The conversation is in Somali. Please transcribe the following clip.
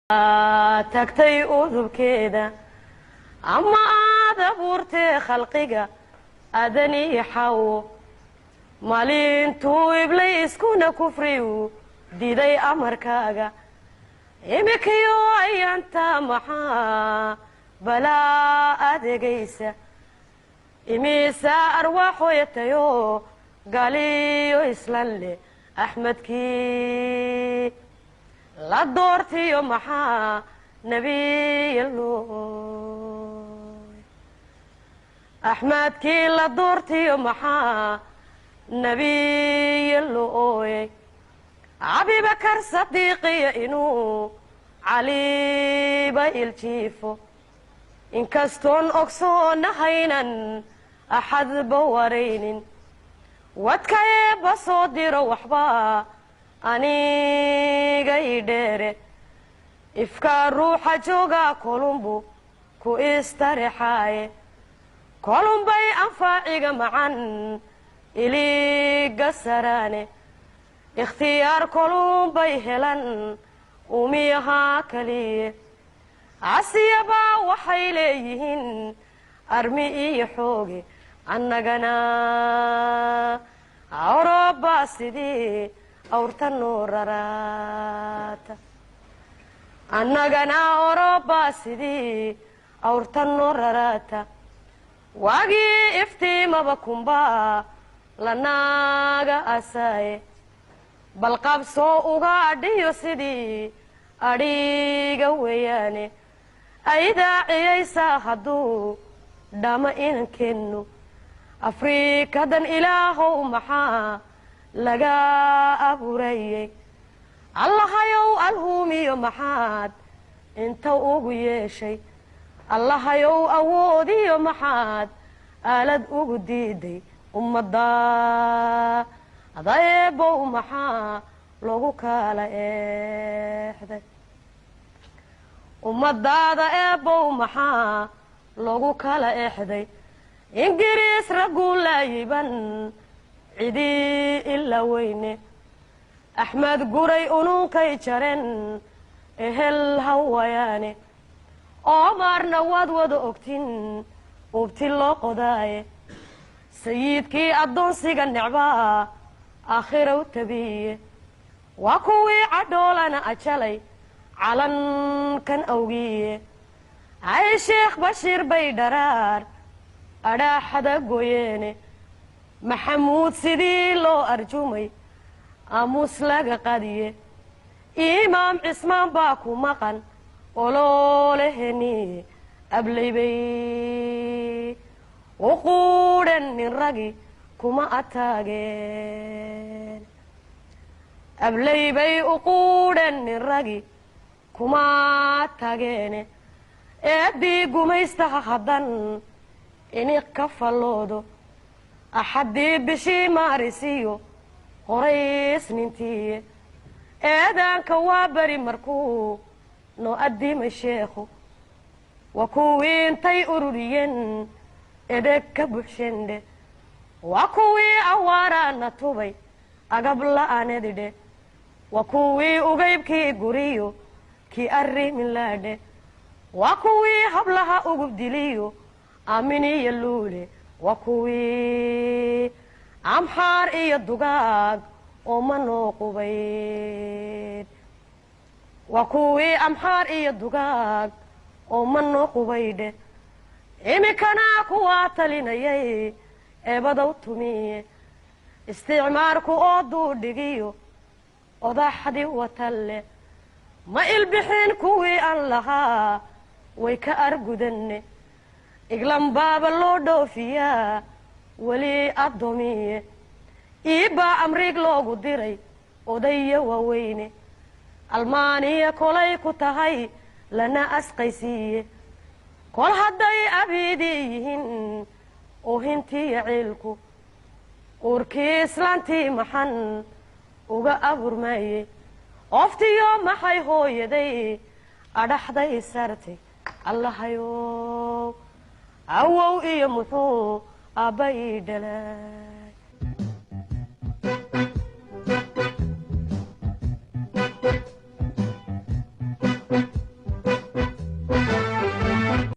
tagtay udubkeeda ama aad abuurtee khalqiga aadanii xawo maalintuu ibliiskuna kufriyu diiday amarkaaga imikayo ayaanta maxaa balaa adeegaysa imisa arwaaxoyatayo gaaliyo islan leh axmedkii la doortiyo maxaa nabiyalooy axmedkii la doortiyo maxaa nabiyalooy abibakar sadiiqiya inuu caliba iljiifo inkastoon ogsoonahaynan axadba waraynin wadkayeeba soo diro waxba aniga idheere ifkaa ruuxa joogaa kolumbu ku istarexaaye kolumbay anfaaciga macan iliga saraane ikhtiyaar kolumbay helan umiyahaa kaliye casiyabaa waxay leeyihiin armi iyo xooge annagana awroba sidii awrta noo raraata annagana awroba sidii awrta noo raraata waagii iftiimaba kumbaa lanaaga asaaye balqabsoo uga adhiyo sidii adhiga weeyaane aydaaciyaysaa hadduu dhama inankeennu afriikadan ilaahow maxaa laga abuurayey allahayow alhuumiyo maxaad inta ugu yeeshay allahayow awoodiyo maxaad aalad ugu diiday ummadda adayeebow maxaa lagu kala eexday ummadaada eebow maxaa lagu kala eexday ingiriis ragguu laayiban cidii ila weyne axmed guray ununkay jareen ehel hawayaane oomaarna waad wada ogtin ubti loo qodaaye sayidkii addoonsiga necbaa aakhiraw tabiye waa kuwii cadhoolana ajalay calankan awgiye ay sheekh bashiir bay dharaar adhaaxada gooyeene maxamuud sidii loo arjumay aamuus laga qadiye imaam cismaan baa ku maqan olooleheniye ablaybay u quudhan nin ragi kuma ataageen ablaybay u quudhan nin ragi kuma tageene eeddii gumaystaha haddan iniq ka falloodo axaddii bishii maarisiyo qorays nintiiye eedaanka waa beri markuu noo addimay sheekhu waa kuwii intay ururiyeen edeg ka buxshendhe waa kuwii awaaraana tubay agab la'aanedidhe waa kuwii ugaybkii guriyo kii arrimin laadhe waa kuwii hablaha ugub diliyo aaminiyo luule waa kuwii amxaar iyo dugaag oo ma noo qubayd waa kuwii amxaar iyo dugaag oo ma noo qubaydhe imikana kuwaa talinayay eebadow tumiye isticmaarku oo duudhigiyo odaxdii watalle ma ilbixin kuwii aan lahaa way ka argudanne iglambaaba loo dhoofiyaa weli addoomiye iibbaa amriig loogu diray odaya waaweyne almaaniya kolay ku tahay lana asqaysiiye kol hadday abiidii yihiin oohintiiyo ciilku uurkii islaantii maxan uga aburmaaye oftiyo maxay hooyaday adhaxday sartay allahayow awow iyo muxuu aabba ii dhalaa